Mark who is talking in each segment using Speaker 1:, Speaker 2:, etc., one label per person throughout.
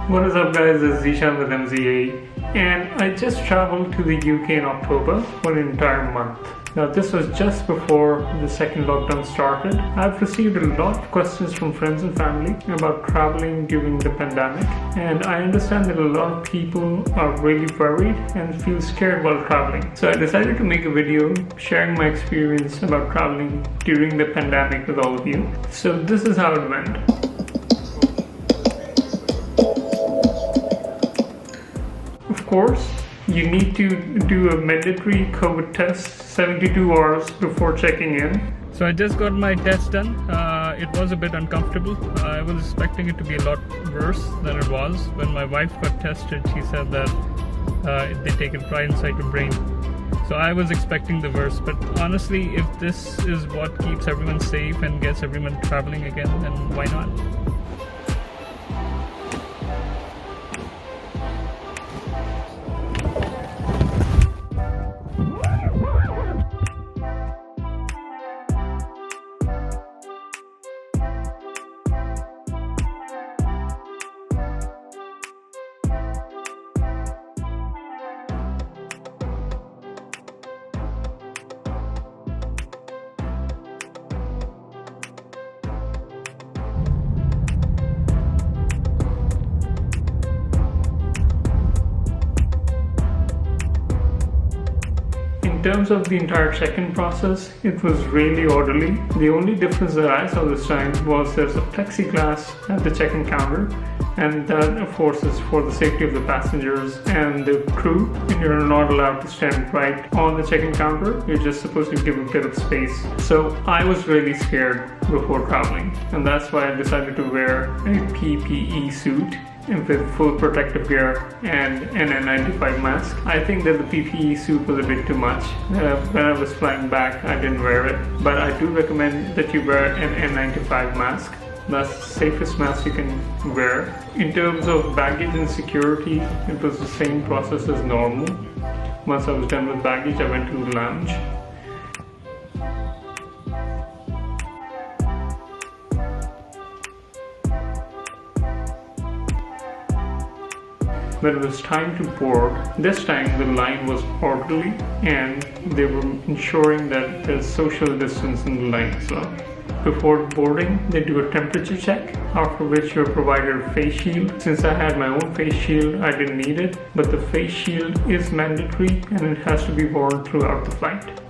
Speaker 1: What is up guys, it's Zeeshan with EmZeeAy, and I just traveled to the UK in October for an entire month. Now this was just before the second lockdown started. I've received a lot of questions from friends and family about traveling during the pandemic, and I understand that a lot of people are really worried and feel scared while traveling. So I decided to make a video sharing my experience about traveling during the pandemic with all of you. So this is how it went. Of course, you need to do a mandatory COVID test 72 hours before checking in. So I just got my test done. It was a bit uncomfortable. I was expecting it to be a lot worse than it was. When my wife got tested, she said that they take a pride inside your brain. So I was expecting the worst, but honestly, if this is what keeps everyone safe and gets everyone traveling again, then why not? In terms of the entire check-in process, it was really orderly. The only difference that I saw this time was there's a plexiglass at the check-in counter, and that of course is for the safety of the passengers and the crew, and you're not allowed to stand right on the check-in counter. You're just supposed to give a bit of space. So I was really scared before traveling, and that's why I decided to wear a PPE suit with full protective gear and an N95 mask. I think that the PPE suit was a bit too much. When I was flying back, I didn't wear it, but I do recommend that you wear an N95 mask. That's the safest mask you can wear. In terms of baggage and security, it was the same process as normal. Once I was done with baggage, I went to the lounge. When it was time to board, this time the line was orderly and they were ensuring that there's social distance in the line as well. Before boarding, they do a temperature check, after which you're provided a face shield. Since I had my own face shield, I didn't need it, but the face shield is mandatory and it has to be worn throughout the flight.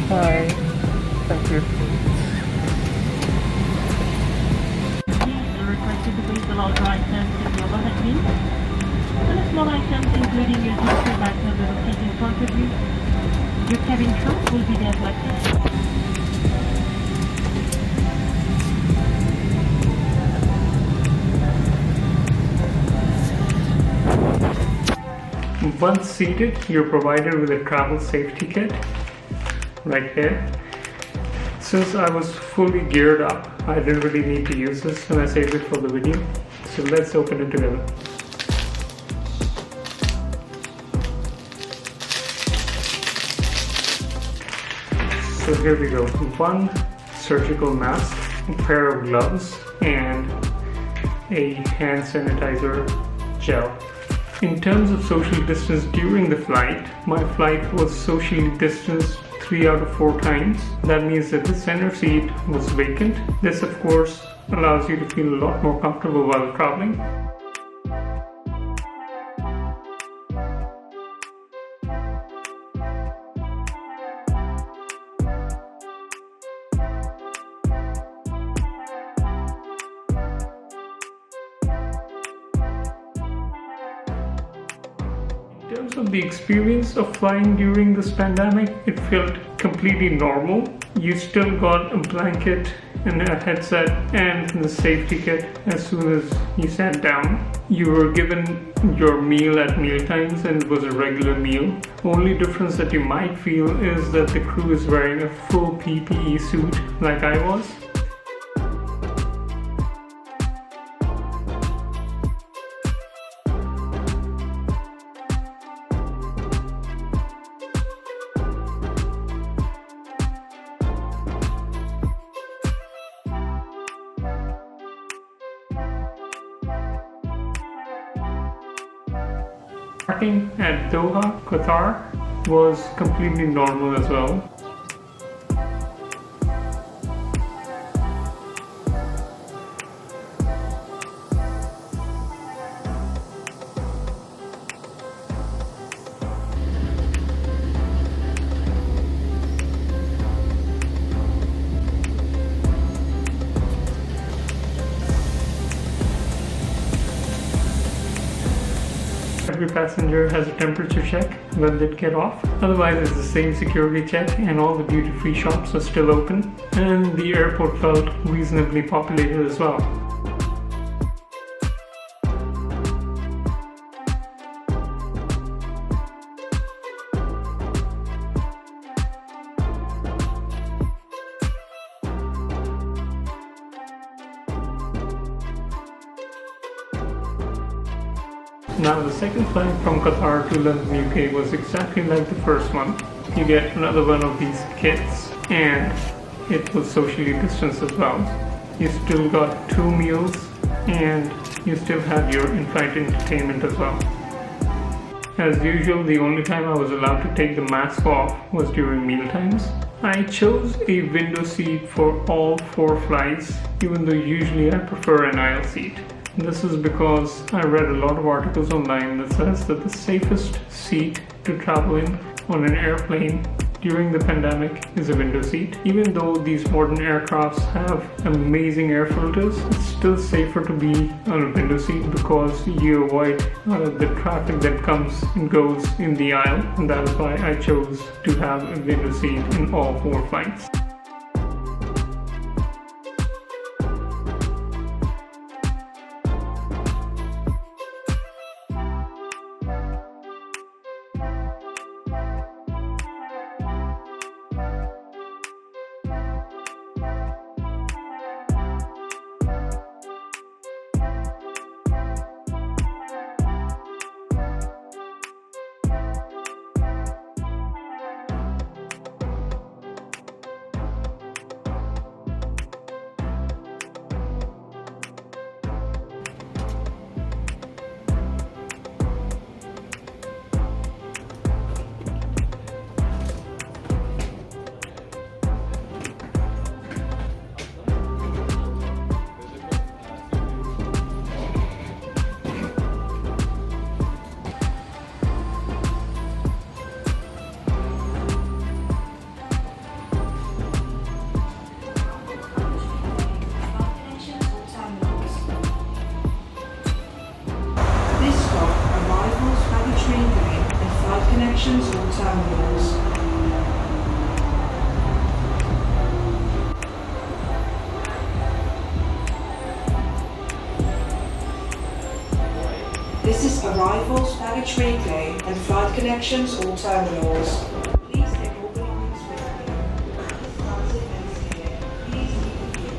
Speaker 1: Hi, thank you.
Speaker 2: You're requested to place the larger items in the overhead bin. And the small items, including your digital bag, will be located in front of you. Your cabin trunk will be there collected.
Speaker 1: Once seated, you're provided with a travel safety kit right here. Since I was fully geared up, I didn't really need to use this and I saved it for the video. So let's open it together. So here we go. One surgical mask, a pair of gloves, and a hand sanitizer gel. In terms of social distance during the flight, my flight was socially distanced 3 out of 4 times. That means that the center seat was vacant. This of course allows you to feel a lot more comfortable while traveling. In terms of the experience of flying during this pandemic, it felt completely normal. You still got a blanket and a headset and the safety kit as soon as you sat down. You were given your meal at meal times and it was a regular meal. Only difference that you might feel is that the crew is wearing a full PPE suit like I was. Parking at Doha, Qatar was completely normal as well. Every passenger has a temperature check when they get off. Otherwise, it's the same security check, and all the duty-free shops are still open. And the airport felt reasonably populated as well. Now the second flight from Qatar to London, UK was exactly like the first one. You get another one of these kits, and it was socially distanced as well. You still got 2 meals, and you still have your in-flight entertainment as well. As usual, the only time I was allowed to take the mask off was during meal times. I chose a window seat for all 4 flights, even though usually I prefer an aisle seat. This is because I read a lot of articles online that says that the safest seat to travel in on an airplane during the pandemic is a window seat. Even though these modern aircrafts have amazing air filters, it's still safer to be on a window seat because you avoid the traffic that comes and goes in the aisle, and that is why I chose to have a window seat in all 4 flights.
Speaker 3: Connections or terminals. This is arrivals, baggage reclaim, and flight connections or terminals. Please take all belongings with you. Transit EmZeeAy. Please leave the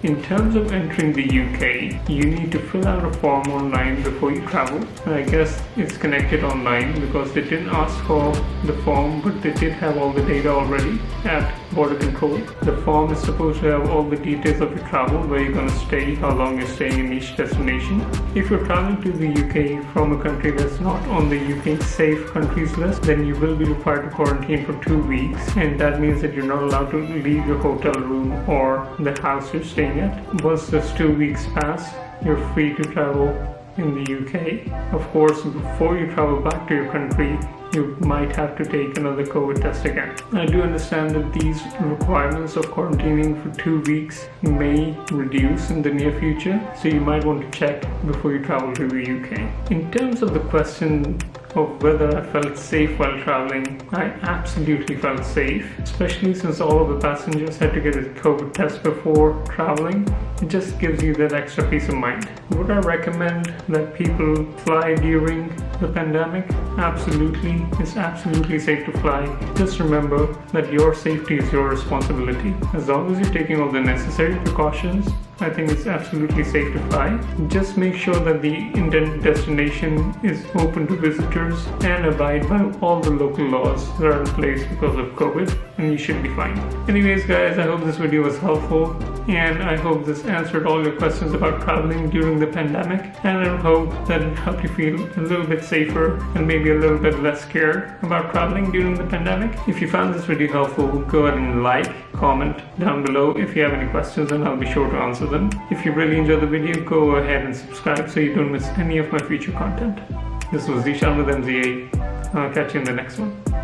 Speaker 1: In terms of entering the UK, you need to fill out a form online before you travel. And I guess it's connected online because they didn't ask for the form, but they did have all the data already at border control. The form is supposed to have all the details of your travel, where you're going to stay, how long you're staying in each destination. If you're traveling to the UK from a country that's not on the UK safe countries list, then you will be required to quarantine for 2 weeks, and that means that you're not allowed to leave your hotel room or the house you're staying at. Once those 2 weeks pass, you're free to travel in the UK. Of course, before you travel back to your country, you might have to take another COVID test again. I do understand that these requirements of quarantining for 2 weeks may reduce in the near future, so you might want to check before you travel to the UK. In terms of the question of whether I felt safe while traveling, I absolutely felt safe, especially since all of the passengers had to get a COVID test before traveling. It just gives you that extra peace of mind. Would I recommend that people fly during the pandemic? Absolutely. It's absolutely safe to fly. Just remember that your safety is your responsibility. As long as you're taking all the necessary precautions, I think it's absolutely safe to fly. Just make sure that the intended destination is open to visitors and abide by all the local laws that are in place because of COVID, and you should be fine. Anyways guys, I hope this video was helpful, and I hope this answered all your questions about traveling during the pandemic, and I hope that it helped you feel a little bit safer and maybe a little bit less scared about traveling during the pandemic. If you found this video helpful, go ahead and like, comment down below if you have any questions, and I'll be sure to answer them. If you really enjoyed the video, go ahead and subscribe so you don't miss any of my future content. This was Zeeshan with EmZeeAy. I'll catch you in the next one.